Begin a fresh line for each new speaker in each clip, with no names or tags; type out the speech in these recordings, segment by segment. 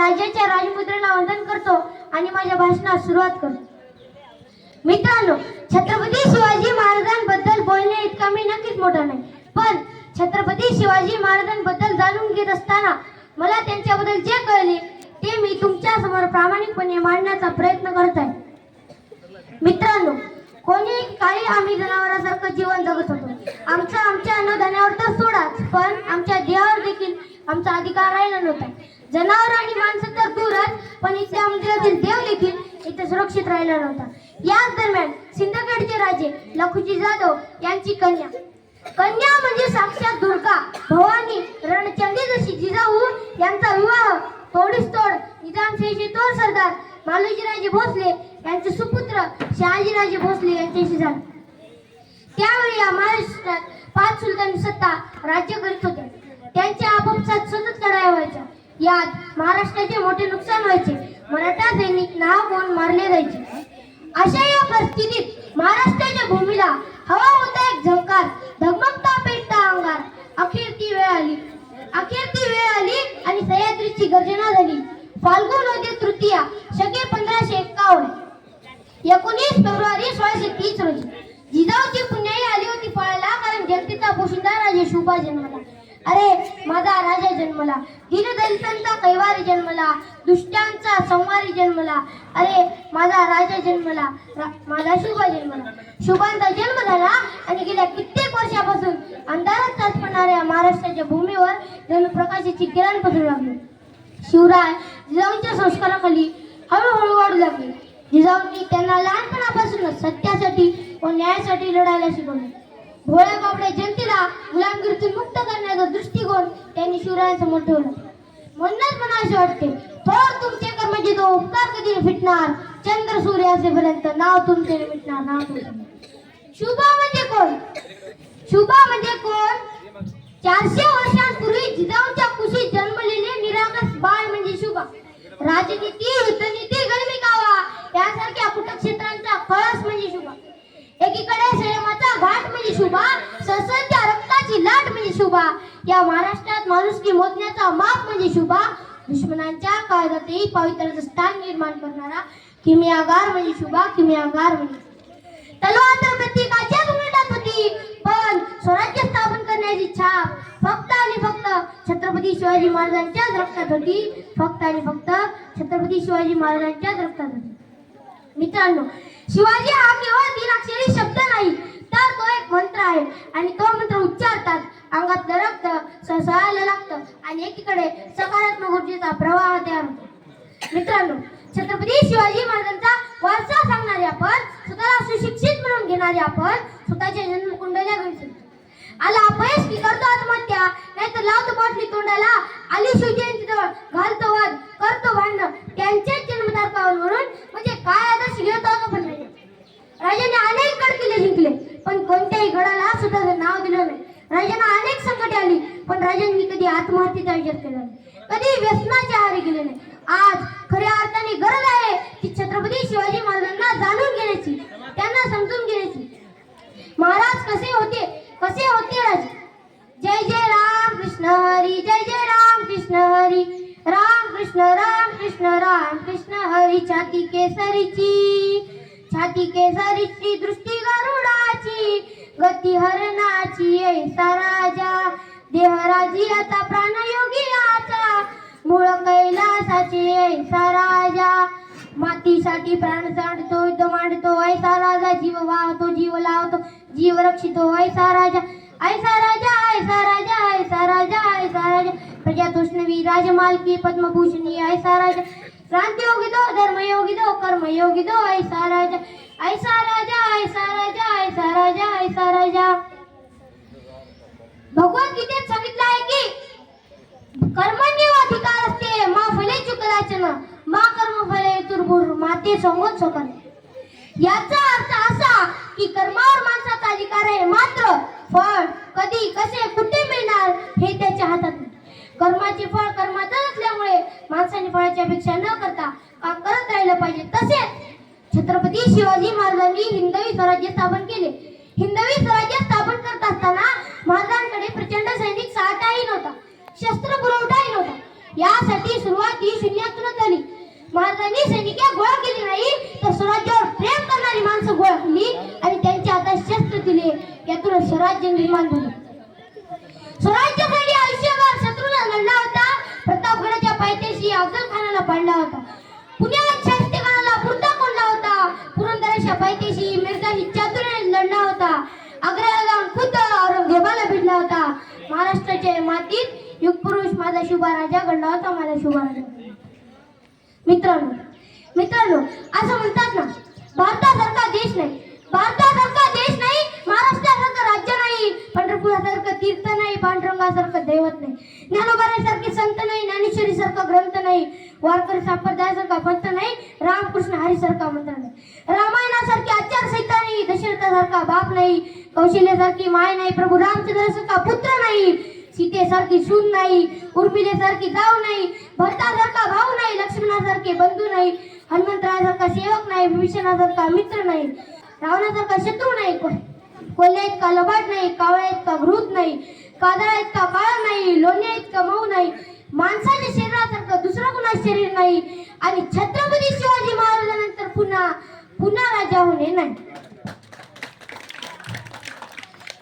राजाच्या राजमुद्रेला वंदन करतो आणि माझ्या भाषणास सुरुवात करतो. मित्रांनो, छत्रपती शिवाजी महाराजांबद्दल बोलणे इतका मी नक्कीच मोठा नाही, पण छत्रपती शिवाजी महाराजांबद्दल जाणून घेत असताना मला त्यांच्याबद्दल जे कळले ते मी तुमच्या समोर प्रामाणिकपणे मांडण्याचा प्रयत्न करत आहे. मित्रांनो, कोणी काळी आम्ही जनावरांसारखं जीवन जगत होतो. आमच्या अन्नधान्यावर तर सोडाच, पण आमच्या देहावर देखील आमचा अधिकार राहिला नव्हता. जनावर आणि माणसं तर दूरच, पण इथल्या मंदिरातील देव देखील इथे सुरक्षित राहिला नव्हता. याच दरम्यान सिंदखेडचे राजे लखुजी जाधव यांची कन्या म्हणजे साक्षात दुर्गा भवानी रणचंडी जशी जिजाऊ यांचा विवाह तोडीस तोड निजामशाहीचे थोर सरदार मालोजीराजे भोसले यांचे सुपुत्र शहाजीराजे भोसले यांच्याशी झाले. त्यावेळी या महाराष्ट्रात 5 सुलतानी सत्ता राज्य करीत होत्या. त्यांच्या आपापसात सतत लढाया व्हायच्या. यात महाराष्ट्राचे मोठे नुकसान व्हायचे. मराठा सैनिक नाव कोण मारले जायचे. अशा या परिस्थितीत महाराष्ट्राच्या भूमीला हवा होता एक झंकार, धगमगता पेटता अंगार. अखेर ती वेळ आली आणि सह्याद्रीची गर्जना झाली. फाल्गुन वद्य तृतीया शके 1551. 19 फेब्रुवारी 1630 रोजी जिजाऊची पुण्याई आली होती फळाला, कारण जनतेचा पोशिंदा राजा शुभा जन्मला. अरे माझा राजा जन्मला, दीनदलितांचा कैवारी जन्मला, दुष्टांचा संवारी जन्मला. अरे माझा राजा जन्मला, माझा शुभा जन्मला. शुभांचा जन्म झाला आणि गेल्या कित्येक वर्षापासून अंधारात चाचपणाऱ्या महाराष्ट्राच्या भूमीवर जणू प्रकाशाची किरण पसरू लागली. शिवराय जिजाऊंच्या संस्काराखाली हळूहळू वाढू लागले. जिजाऊंनी त्यांना लहानपणापासूनच सत्यासाठी व न्यायासाठी लढायला शिकवले. भोळ्या बाबड्या जनतेला गुलामगिरीतून मुक्त करण्याचा दृष्टिकोन त्यांनी शिवरायांसमोर ठेवला. म्हणूनच मला असे वाटते, थोर तुमचे कर्माचे तो उपकार कधी फिटणार, चंद्र सूर्य असेपर्यंत नाव तुमचे मिटणार, नाव तुमचे. शुभा म्हणजे कोण? शुभा म्हणजे कोण? 400 वर्षांपूर्वी जिजाऊंच्या कुशीत जन्मलेले निरागस बाळ म्हणजे शुभा. राजनीती, युद्धनीती, गनिमी कावा यासारख्या कुटक्षेत्रांचा कळस म्हणजे शुभा. एकीकडे संयमाचा घाट म्हणजे शुभा, ससनच्या रक्ताची लाट म्हणजे शुभा. या महाराष्ट्रात माणुसकी मोजण्याचा माप म्हणजे शुभा. दुश्मनांच्या काळजातही पवित्राचं स्थान निर्माण करणारा किमयागार म्हणजे शुभा, किमयागार म्हणजे. तलवार तर प्रत्येकाच्याच उलटात होती, पण स्वराज्य स्थापन करण्याची छाप फक्त आणि फक्त छत्रपती शिवाजी महाराजांच्याच रक्तात होती. फक्त आणि फक्त छत्रपती शिवाजी महाराजांच्याच रक्तात होती. मित्रांनो, शिवाजी हा केवळ 3 अक्षरी शब्द नाही, तर तो एक मंत्र आहे आणि तो मंत्र उच्चारतात अंगातलं रक्त सळसळायला लागतं आणि एकीकडे सकारात्मक ऊर्जेचा प्रवाह तयार होतो. मित्रांनो, छत्रपती शिवाजी महाराजांचा वारसा सांगणारे आपण, स्वतःला सुशिक्षित म्हणून घेणारे आपण, स्वतःच्या जन्मकुंडल्या घेऊन आला अपयश की करतो आत्महत्या, नाहीतर लावतो बाटली तोंडाला, आली शिवजयंती जवळ घालतो वाद, करतो भांडण त्यांचेच जन्मतारकावर म्हणून. म्हणजे काय आदर्श घेतो आपण नाही. राजाने अनेक गड किल्ले जिंकले, पण कोणत्याही गडाला स्वतःचं नाव दिलं नाही. राजांना अनेक संकटे आली, पण राजांनी कधी आत्महत्येचा विचार केला नाही, कधी व्यसनाच्या आहारी गेले नाही. आज खऱ्या अर्थाने गरज आहे की छत्रपती शिवाजी महाराजांना जाणून घेण्याची, त्यांना समजून घेण्याची. महाराज कसे होते राजे. जय जय राम कृष्ण हरी, जय जय राम कृष्ण हरी, राम कृष्ण राम कृष्ण हरी. छाती केसरीची दृष्टी गरुडाची, गती हरणाची ऐसा राजा. देहराजी आता प्राणयोगियाचा, मूळ कैलासाचे ऐसा राजा. मातीसाठी प्राण सांडतो, युद्ध मांडतो ऐसा राजा. जीव वाहतो, जीव लावतो, जीव रक्षितो ऐसा राजा. ऐसा राजा, ऐसा राजा, ऐसा राजा, ऐसा राजा. प्रजातोष्णवी राजमालकी पद्मभूषणी ऐसा राजा. क्रांतियोगी दो, धर्मयोगी दो, कर्मयोगी दो ऐसा राजा. ऐसा राजा, ऐसा राजा, ऐसा राजा, ऐसा राजा. भगवद्गीतेत सांगितलं आहे की कर्मण्येवाधिकार असते मा फलेषु कदाचन, मा कर्मफले तुर्भुर माते संगोत सकल. याचा अर्थ असा की कर्मावर माणसाचा अधिकार आहे, मात्र फळ कधी कसे कुठे मिळणार हे त्याच्या हातात नाही. कर्माचे फळ कर्मातच असल्यामुळे माणसाने फळाची अपेक्षा न करता काम करत राहिलं पाहिजे. तसेच छत्रपती शिवाजी महाराजांनी हिंदवी स्वराज्य स्थापन केले. हिंदवी स्वराज्य स्थापन करत असताना महाराजांकडे प्रचंड सैनिक साठाही नव्हता, शस्त्र पुरवठाही नव्हता. यासाठी सुरुवात ही शून्यातूनच झाली. महाराजांनी सैनिके गोळा केली नाही तर स्वराज्यावर प्रेम करणारी माणसं गोळा केली आणि त्यांच्या हातात शस्त्र दिले. यातून स्वराज्य निर्माण झाले. स्वराज्यासाठी आयुष्यभर शत्रूला लढला होता. प्रतापगडाच्या पायथ्याशी अफजल खानाला पाडला होता. पुण्यात शाहिस्तेखानाला पुरता कोंडला होता. पुरंदरच्या पायथ्याशी मिर्झाशी चातुर्याने लढला होता. आग्र्याला जाऊन खुद्द औरंगजेबाला भिडला होता. महाराष्ट्राच्या मातीत युगपुरुष माझा शुभा राजा घडला होता. माझा शुभा राजा. मित्रांनो असं म्हणतात ना, भारतासारखा देश नाही, महाराष्ट्रासारखं राज्य नाही, पंढरपुरासारखं तीर्थ नाही, पांडुरंगासारखं दैवत नाही, ज्ञानोबासारखे संत नाही, ज्ञानेश्वरीसारखा ग्रंथ नाही, वारकरी संप्रदायासारखा पंथ नाही, रामकृष्ण हरीसारखा मंत्र नाही, रामायणासारखी आचारसंहिता नाही, दशरथासारखा बाप नाही, कौशल्यासारखी माय नाही, प्रभू रामचंद्रासारखा पुत्र नाही, सीतेसारखी सून नाही, उर्मिलेसारखी जाऊ नाही, भरतासारखा भाऊ नाही, लक्ष्मणासारखे बंधू नाही, हनुमंतरायासारखा सेवक नाही, विभीषणासारखा मित्र नाही, रावणासारखा शत्रू नाही, कोल्ह्या इतका लबाड नाही, कावळ्या इतका घृत नाही, कादळा इतका काळा नाही, लोण्या इतका मऊ नाही, माणसाच्या शरीरासारखं दुसरं कुणाचं शरीर नाही आणि छत्रपती शिवाजी महाराजांनंतर पुन्हा राजा होणे नाही.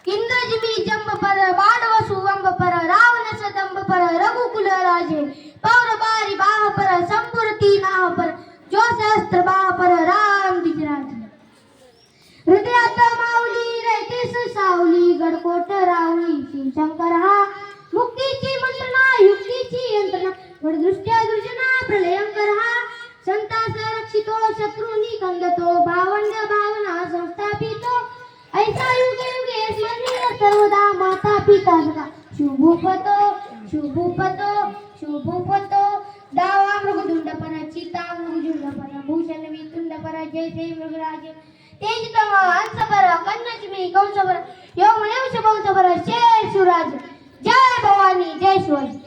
इंद्रजिमी जंब पर बाणव सुवंब पर रावण सदंब पर रघुकुल राजे पौर बारी बाह पर संपूर्ती नाह पर जो सहस्त्र बाह पर राम दिजराजे. हृदयात माऊली रैतेस सावली गडकोट रावळी शिवशंकर हा मुक्तीची मंत्रणा युक्तीची यंत्रणा वरदृष्ट्या दुर्जना प्रलयंकर हा संतास रक्षितो शत्रूंनी खंडतो भावंड भावना संस्थापितो ऐसा युगे युगे स्मरणीय सर्वदा माता पिता सदा शुभुपतो डावा मृगदुंड परा चिता मृगजुंड परा भूषण वितुंड परा जय जय मृगराज तेज तम हंस परा कन्नजमी कंस परा योग मनेवश बंस परा जय शिवराज जय भवानी जय शिवाजी.